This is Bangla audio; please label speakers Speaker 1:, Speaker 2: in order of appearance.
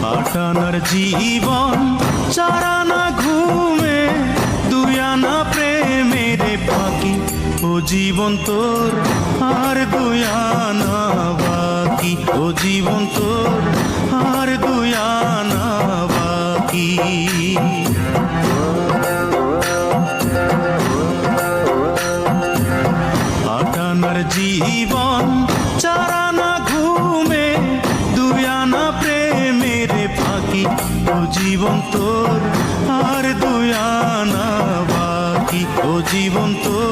Speaker 1: আটানার জীবন চারানা ঘুমে দুই আনা প্রেমের ফাঁকি ও জীবন তোর আর দুই আনা বাকি ও জীবন তোর আর দুই আনা বাকি আটানার জীবন চারানা ঘুমে দুই আনা প্রেমের ফাঁকি ও জীবন তোর আর দুই আনা বাকি ও জীবন তোর